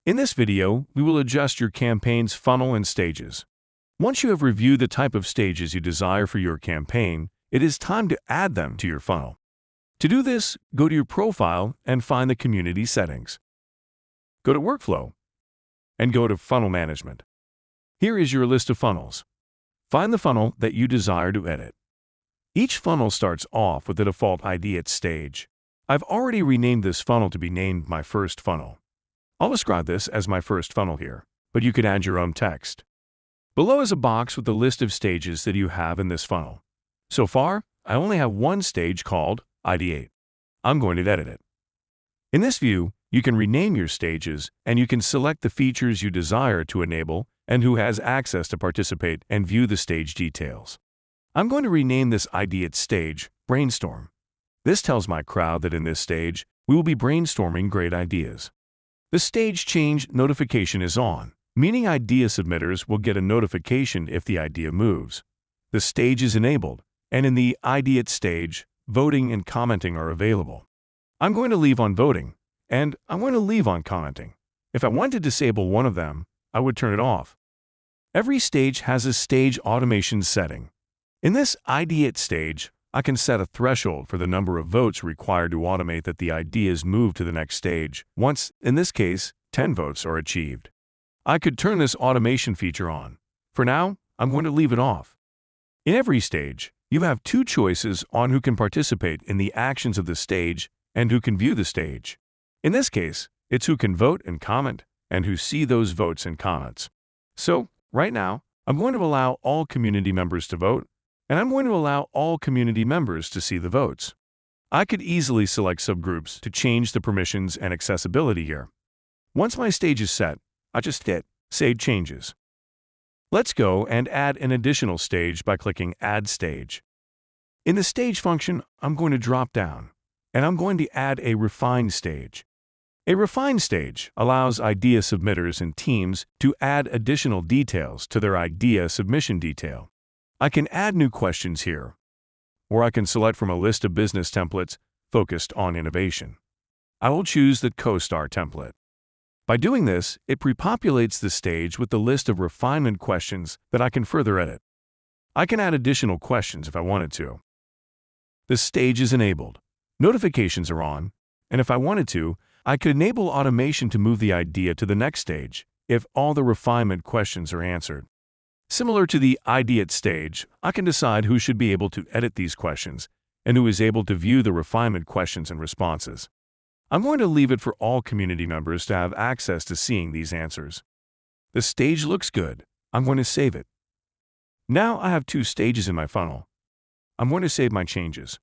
In this video, we will adjust your campaign's funnel and stages. Once you have reviewed the type of stages you desire for your campaign, it is time to add them to your funnel. To do this, go to your profile and find the community settings. Go to Workflow and go to Funnel Management. Here is your list of funnels. Find the funnel that you desire to edit. Each funnel starts off with the default ID stage. I've already renamed this funnel to be named My First Funnel. I'll describe this as My First Funnel here, but you could add your own text. Below is a box with the list of stages that you have in this funnel. So far, I only have one stage called Ideate. I'm going to edit it. In this view, you can rename your stages and you can select the features you desire to enable and who has access to participate and view the stage details. I'm going to rename this Ideate stage Brainstorm. This tells my crowd that in this stage, we will be brainstorming great ideas. The stage change notification is on, meaning idea submitters will get a notification if the idea moves. The stage is enabled, and in the Ideate stage, voting and commenting are available. I'm going to leave on voting, and I'm going to leave on commenting. If I want to disable one of them, I would turn it off. Every stage has a stage automation setting. In this Ideate stage, I can set a threshold for the number of votes required to automate that the ideas move to the next stage, once, in this case, 10 votes are achieved. I could turn this automation feature on. For now, I'm going to leave it off. In every stage, you have two choices on who can participate in the actions of the stage and who can view the stage. In this case, it's who can vote and comment and who see those votes and comments. So, right now, I'm going to allow all community members to vote, and I'm going to allow all community members to see the votes. I could easily select subgroups to change the permissions and accessibility here. Once my stage is set, I just hit Save Changes. Let's go and add an additional stage by clicking Add Stage. In the Stage function, I'm going to drop down, and I'm going to add a Refined stage. A refined stage allows idea submitters and teams to add additional details to their idea submission detail. I can add new questions here, or I can select from a list of business templates focused on innovation. I will choose the Co-Star template. By doing this, it pre-populates the stage with the list of refinement questions that I can further edit. I can add additional questions if I wanted to. The stage is enabled. Notifications are on, and if I wanted to, I could enable automation to move the idea to the next stage if all the refinement questions are answered. Similar to the Ideate stage, I can decide who should be able to edit these questions and who is able to view the refinement questions and responses. I'm going to leave it for all community members to have access to seeing these answers. The stage looks good. I'm going to save it. Now I have two stages in my funnel. I'm going to save my changes.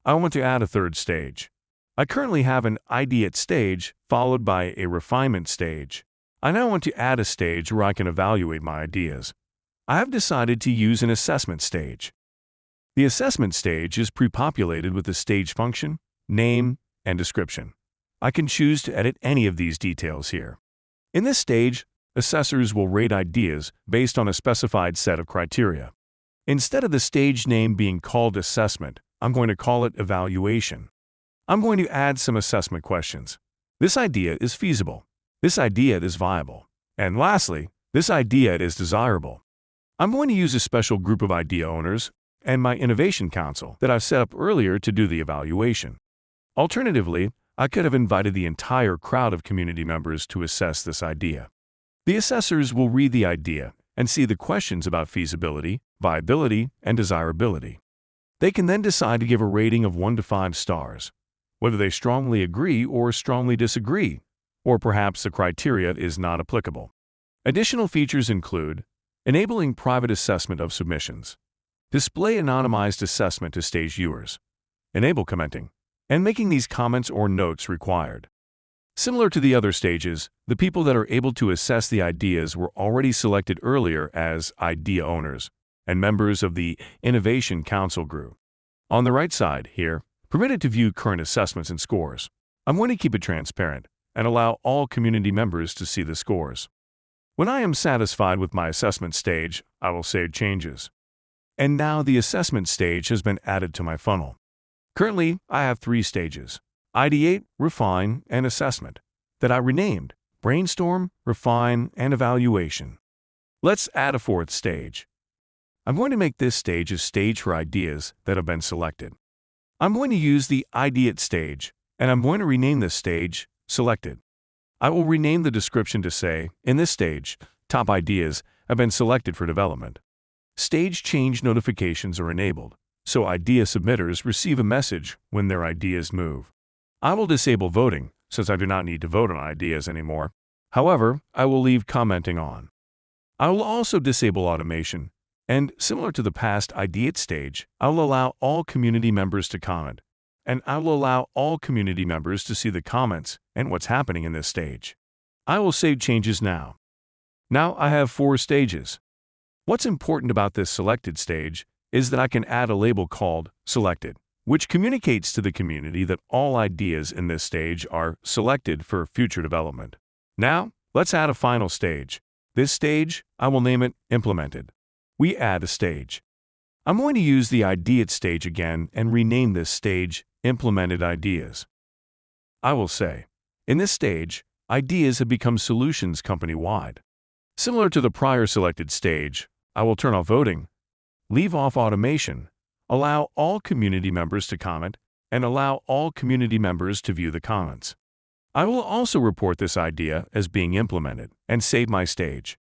I want to add a third stage. I currently have an Ideate stage followed by a refinement stage. I now want to add a stage where I can evaluate my ideas. I have decided to use an assessment stage. The assessment stage is pre-populated with the stage function, name, and description. I can choose to edit any of these details here. In this stage, assessors will rate ideas based on a specified set of criteria. Instead of the stage name being called assessment, I'm going to call it evaluation. I'm going to add some assessment questions. This idea is feasible. This idea is viable. And lastly, this idea is desirable. I'm going to use a special group of idea owners and my innovation council that I've set up earlier to do the evaluation. Alternatively, I could have invited the entire crowd of community members to assess this idea. The assessors will read the idea and see the questions about feasibility, viability, and desirability. They can then decide to give a rating of 1 to 5 stars, whether they strongly agree or strongly disagree, or perhaps the criteria is not applicable. Additional features include enabling private assessment of submissions, display anonymized assessment to stage viewers, enable commenting, and making these comments or notes required. Similar to the other stages, the people that are able to assess the ideas were already selected earlier as idea owners and members of the Innovation Council group. On the right side here, permitted to view current assessments and scores. I'm going to keep it transparent and allow all community members to see the scores. When I am satisfied with my assessment stage, I will save changes. And now the assessment stage has been added to my funnel. Currently, I have 3 stages: Ideate, Refine, and Assessment, that I renamed brainstorm, refine, and evaluation. Let's add a fourth stage. I'm going to make this stage a stage for ideas that have been selected. I'm going to use the Ideate stage, and I'm going to rename this stage Selected. I will rename the description to say, in this stage, top ideas have been selected for development. Stage change notifications are enabled, so idea submitters receive a message when their ideas move. I will disable voting, since I do not need to vote on ideas anymore. However, I will leave commenting on. I will also disable automation, and similar to the past Ideate stage, I will allow all community members to comment, and I will allow all community members to see the comments and what's happening in this stage. I will save changes now. Now I have 4 stages. What's important about this selected stage is that I can add a label called Selected, which communicates to the community that all ideas in this stage are selected for future development. Now, let's add a final stage. This stage, I will name it Implemented. We add a stage. I'm going to use the Ideate stage again and rename this stage Implemented Ideas. I will say, in this stage, ideas have become solutions company-wide. Similar to the prior selected stage, I will turn off voting, leave off automation, allow all community members to comment, and allow all community members to view the comments. I will also report this idea as being implemented and save my stage.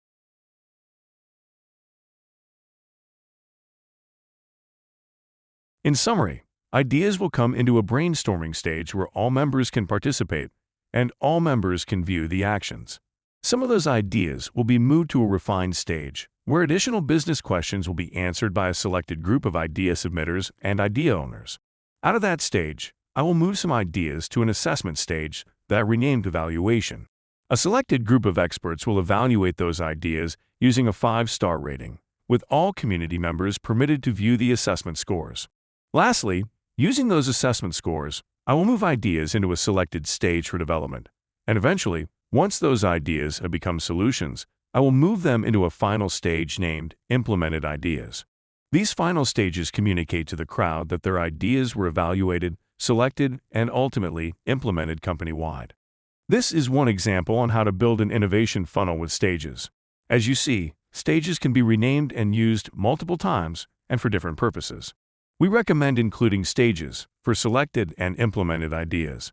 In summary, ideas will come into a brainstorming stage where all members can participate and all members can view the actions. Some of those ideas will be moved to a refined stage where additional business questions will be answered by a selected group of idea submitters and idea owners. Out of that stage, I will move some ideas to an assessment stage that I renamed Evaluation. A selected group of experts will evaluate those ideas using a 5-star rating, with all community members permitted to view the assessment scores. Lastly, using those assessment scores, I will move ideas into a selected stage for development, and eventually, once those ideas have become solutions, I will move them into a final stage named Implemented Ideas. These final stages communicate to the crowd that their ideas were evaluated, selected, and ultimately implemented company-wide. This is one example on how to build an innovation funnel with stages. As you see, stages can be renamed and used multiple times and for different purposes. We recommend including stages for selected and implemented ideas.